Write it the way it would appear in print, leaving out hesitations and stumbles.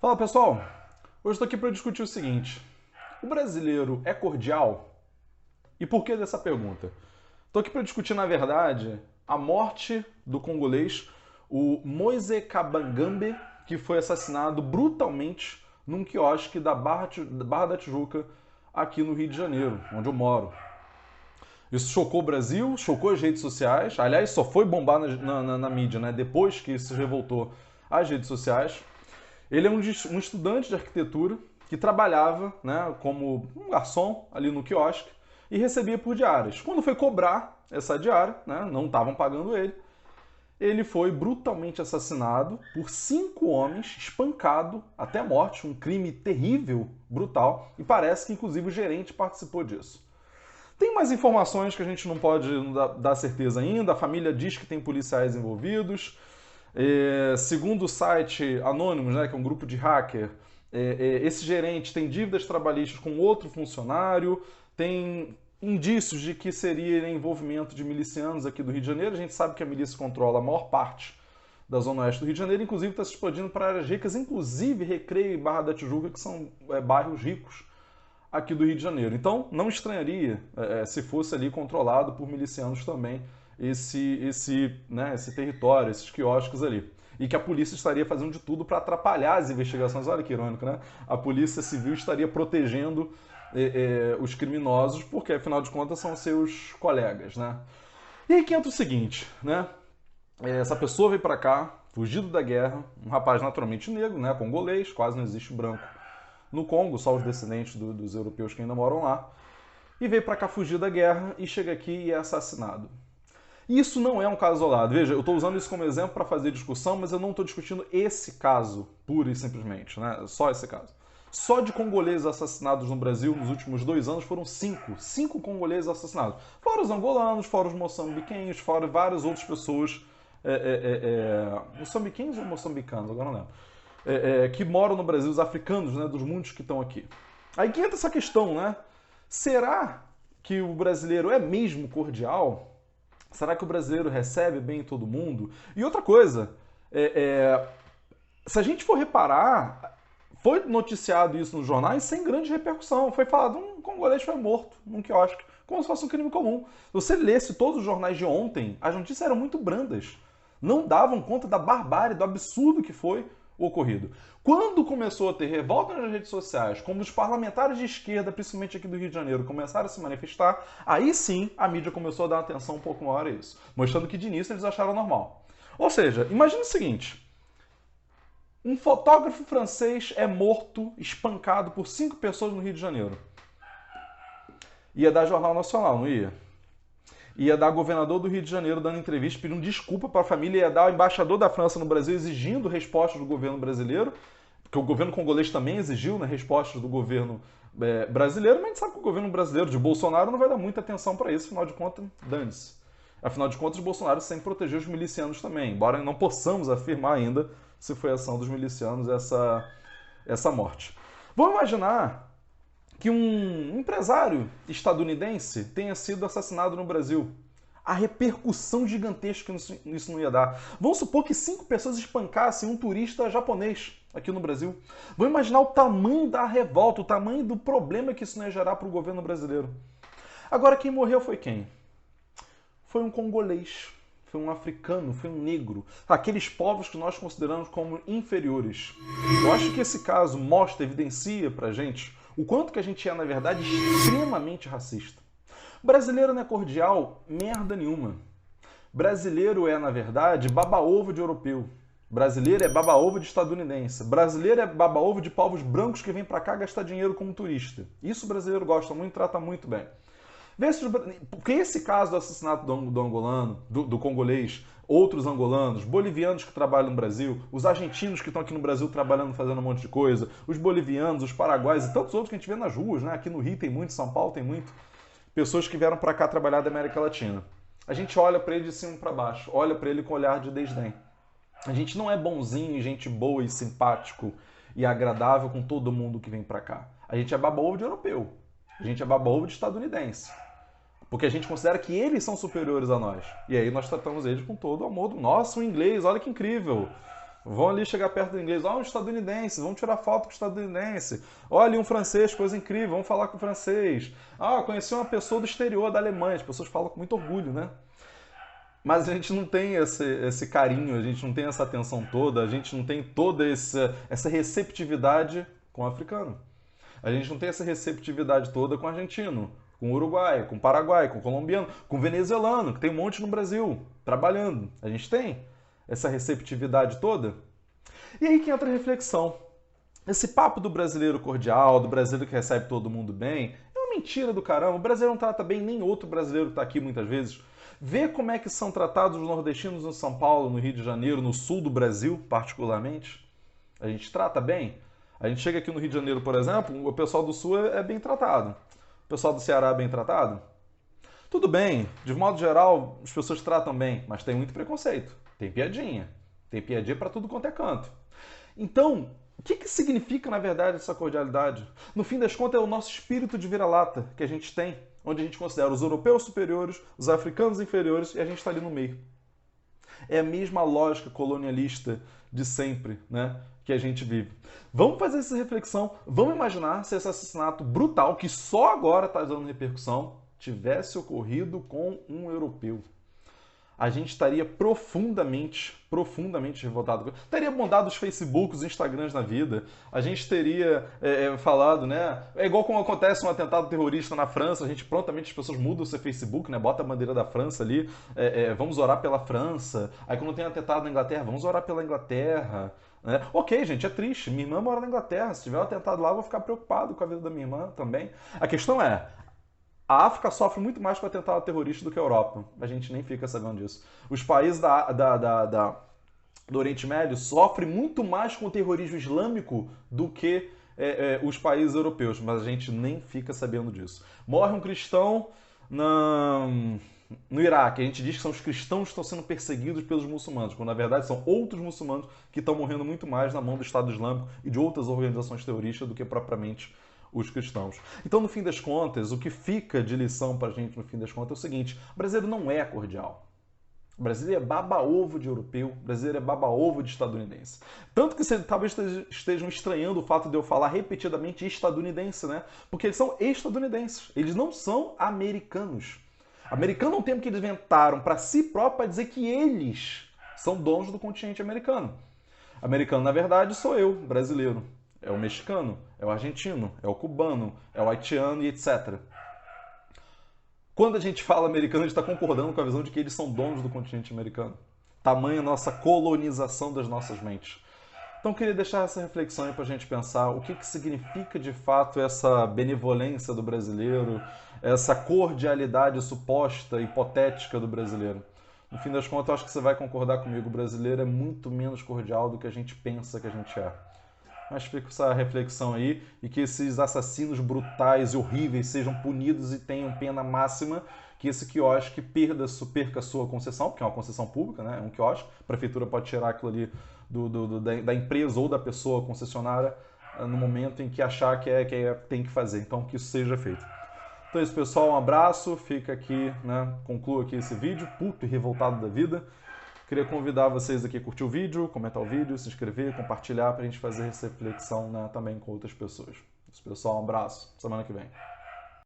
Fala pessoal, hoje estou aqui para discutir o seguinte: o brasileiro é cordial? E por que dessa pergunta? Estou aqui para discutir, na verdade, a morte do congolês, o Moise Kabangambe, que foi assassinado brutalmente num quiosque da Barra da Tijuca, aqui no Rio de Janeiro, onde eu moro. Isso chocou o Brasil, chocou as redes sociais. Aliás, só foi bombar na mídia, né? Depois que isso se revoltou às redes sociais. Ele é um estudante de arquitetura que trabalhava, né, como um garçom ali no quiosque e recebia por diárias. Quando foi cobrar essa diária, né, não estavam pagando ele foi brutalmente assassinado por 5 homens, espancado até a morte, um crime terrível, brutal, e parece que inclusive o gerente participou disso. Tem mais informações que a gente não pode dar certeza ainda. A família diz que tem policiais envolvidos. Segundo o site Anonymous, né, que é um grupo de hacker, esse gerente tem dívidas trabalhistas com outro funcionário, tem indícios de que seria envolvimento de milicianos aqui do Rio de Janeiro. A gente sabe que a milícia controla a maior parte da zona oeste do Rio de Janeiro, inclusive está se expandindo para áreas ricas, inclusive Recreio e Barra da Tijuca, que são bairros ricos aqui do Rio de Janeiro. Então, não estranharia se fosse ali controlado por milicianos também esse território, esses quiosques ali. E que a polícia estaria fazendo de tudo para atrapalhar as investigações. Olha que irônico, né? A polícia civil estaria protegendo os criminosos, porque afinal de contas são seus colegas, né? E aí que entra o seguinte, né? Essa pessoa veio para cá, fugido da guerra, um rapaz naturalmente negro, né? Congolês, quase não existe branco no Congo, só os descendentes dos europeus que ainda moram lá, e veio para cá fugir da guerra e chega aqui e é assassinado. Isso não é um caso isolado. Veja, eu estou usando isso como exemplo para fazer discussão, mas eu não estou discutindo esse caso, pura e simplesmente, né? Só esse caso. Só de congoleses assassinados no Brasil nos últimos 2 anos foram 5. 5 congoleses assassinados. Fora os angolanos, fora os moçambiquenhos, fora várias outras pessoas. Moçambiquenhos ou moçambicanos? Agora não lembro. Que moram no Brasil, os africanos, né? Dos muitos que estão aqui. Aí que entra essa questão, né? Será que o brasileiro é mesmo cordial? Será que o brasileiro recebe bem todo mundo? E outra coisa, se a gente for reparar, foi noticiado isso nos jornais sem grande repercussão. Foi falado, um congolês foi morto num quiosque, como se fosse um crime comum. Se você lesse todos os jornais de ontem, as notícias eram muito brandas. Não davam conta da barbárie, do absurdo que foi o ocorrido. Quando começou a ter revolta nas redes sociais, como os parlamentares de esquerda, principalmente aqui do Rio de Janeiro, começaram a se manifestar, aí sim a mídia começou a dar uma atenção um pouco maior a isso, mostrando que de início eles acharam normal. Ou seja, imagine o seguinte: um fotógrafo francês é morto, espancado por 5 pessoas no Rio de Janeiro. Ia dar Jornal Nacional, não ia? Ia dar governador do Rio de Janeiro dando entrevista, pedindo desculpa para a família, ia dar o embaixador da França no Brasil exigindo respostas do governo brasileiro, porque o governo congolês também exigiu, né, respostas do governo brasileiro, mas a gente sabe que o governo brasileiro de Bolsonaro não vai dar muita atenção para isso, afinal de contas, dane-se. Afinal de contas, Bolsonaro sempre protegeu os milicianos também, embora não possamos afirmar ainda se foi ação dos milicianos essa morte. Vamos imaginar que um empresário estadunidense tenha sido assassinado no Brasil. A repercussão gigantesca que isso não ia dar. Vamos supor que 5 pessoas espancassem um turista japonês aqui no Brasil. Vamos imaginar o tamanho da revolta, o tamanho do problema que isso não ia gerar para o governo brasileiro. Agora, quem morreu foi quem? Foi um congolês, foi um africano, foi um negro. Aqueles povos que nós consideramos como inferiores. Eu acho que esse caso mostra, evidencia pra gente o quanto que a gente é, na verdade, extremamente racista. Brasileiro não é cordial merda nenhuma. Brasileiro é, na verdade, baba-ovo de europeu. Brasileiro é baba-ovo de estadunidense. Brasileiro é baba-ovo de povos brancos que vêm pra cá gastar dinheiro como turista. Isso o brasileiro gosta muito, trata muito bem. Porque esse caso do assassinato do angolano, do congolês, outros angolanos, bolivianos que trabalham no Brasil, os argentinos que estão aqui no Brasil trabalhando, fazendo um monte de coisa, os bolivianos, os paraguaios e tantos outros que a gente vê nas ruas, né? Aqui no Rio tem muito, em São Paulo tem muito. Pessoas que vieram para cá trabalhar da América Latina. A gente olha para ele de cima para baixo, olha para ele com um olhar de desdém. A gente não é bonzinho, gente boa e simpático e agradável com todo mundo que vem para cá. A gente é baba-ovo de europeu. A gente é baba-ovo de estadunidense. Porque a gente considera que eles são superiores a nós. E aí nós tratamos eles com todo o amor do nosso inglês. Olha que incrível. Vão ali chegar perto do inglês. Ó, um estadunidense, vamos tirar foto com o estadunidense. Olha, um francês, coisa incrível, vamos falar com o francês. Ah, conheci uma pessoa do exterior, da Alemanha. As pessoas falam com muito orgulho, né? Mas a gente não tem esse carinho, a gente não tem essa atenção toda, a gente não tem toda essa receptividade com o africano. A gente não tem essa receptividade toda com o argentino, com o uruguaio, com o paraguai, com o colombiano, com o venezuelano, que tem um monte no Brasil, trabalhando. A gente tem essa receptividade toda. E aí que entra a reflexão. Esse papo do brasileiro cordial, do brasileiro que recebe todo mundo bem, é uma mentira do caramba. O brasileiro não trata bem nem outro brasileiro que está aqui muitas vezes. Vê como é que são tratados os nordestinos em São Paulo, no Rio de Janeiro, no sul do Brasil, particularmente. A gente trata bem. A gente chega aqui no Rio de Janeiro, por exemplo, o pessoal do sul é bem tratado. O pessoal do Ceará é bem tratado. Tudo bem, de modo geral, as pessoas tratam bem, mas tem muito preconceito. Tem piadinha. Tem piadinha para tudo quanto é canto. Então, o que significa, na verdade, essa cordialidade? No fim das contas, é o nosso espírito de vira-lata que a gente tem, onde a gente considera os europeus superiores, os africanos inferiores e a gente está ali no meio. É a mesma lógica colonialista de sempre, né, que a gente vive. Vamos fazer essa reflexão, vamos imaginar se esse assassinato brutal, que só agora está dando repercussão, tivesse ocorrido com um europeu. A gente estaria profundamente revoltado. Teria mandado os Facebooks, os Instagrams na vida. A gente teria falado, né? É igual quando acontece um atentado terrorista na França, a gente prontamente, as pessoas mudam o seu Facebook, né? Bota a bandeira da França ali, vamos orar pela França. Aí quando tem um atentado na Inglaterra, vamos orar pela Inglaterra. Né? Ok, gente, é triste. Minha irmã mora na Inglaterra. Se tiver um atentado lá, eu vou ficar preocupado com a vida da minha irmã também. A questão é, a África sofre muito mais com atentado terrorista do que a Europa. A gente nem fica sabendo disso. Os países do Oriente Médio sofrem muito mais com o terrorismo islâmico do que os países europeus, mas a gente nem fica sabendo disso. Morre um cristão no Iraque. A gente diz que são os cristãos que estão sendo perseguidos pelos muçulmanos, quando na verdade são outros muçulmanos que estão morrendo muito mais na mão do Estado Islâmico e de outras organizações terroristas do que propriamente os cristãos. Então, no fim das contas, o que fica de lição pra gente, no fim das contas, é o seguinte: o brasileiro não é cordial. O brasileiro é baba-ovo de europeu, o brasileiro é baba-ovo de estadunidense. Tanto que vocês talvez estejam estranhando o fato de eu falar repetidamente estadunidense, né? Porque eles são estadunidenses, eles não são americanos. Americano é um termo que eles inventaram para si próprio para dizer que eles são donos do continente americano. Americano, na verdade, sou eu, brasileiro. É o mexicano, é o argentino, é o cubano, é o haitiano e etc. Quando a gente fala americano, a gente está concordando com a visão de que eles são donos do continente americano. Tamanha nossa colonização das nossas mentes. Então, eu queria deixar essa reflexão aí para a gente pensar o que significa de fato essa benevolência do brasileiro, essa cordialidade suposta, hipotética do brasileiro. No fim das contas, eu acho que você vai concordar comigo, o brasileiro é muito menos cordial do que a gente pensa que a gente é. Mas fica essa reflexão aí e que esses assassinos brutais e horríveis sejam punidos e tenham pena máxima, que esse quiosque perca a sua concessão, porque é uma concessão pública, né? É um quiosque, a prefeitura pode tirar aquilo ali da empresa ou da pessoa concessionária no momento em que achar que tem que fazer. Então, que isso seja feito. Então é isso, pessoal. Um abraço. Fica aqui, né? Concluo aqui esse vídeo, puto e revoltado da vida. Queria convidar vocês aqui a curtir o vídeo, comentar o vídeo, se inscrever, compartilhar para a gente fazer essa reflexão, né, também com outras pessoas. Isso, pessoal, um abraço. Semana que vem.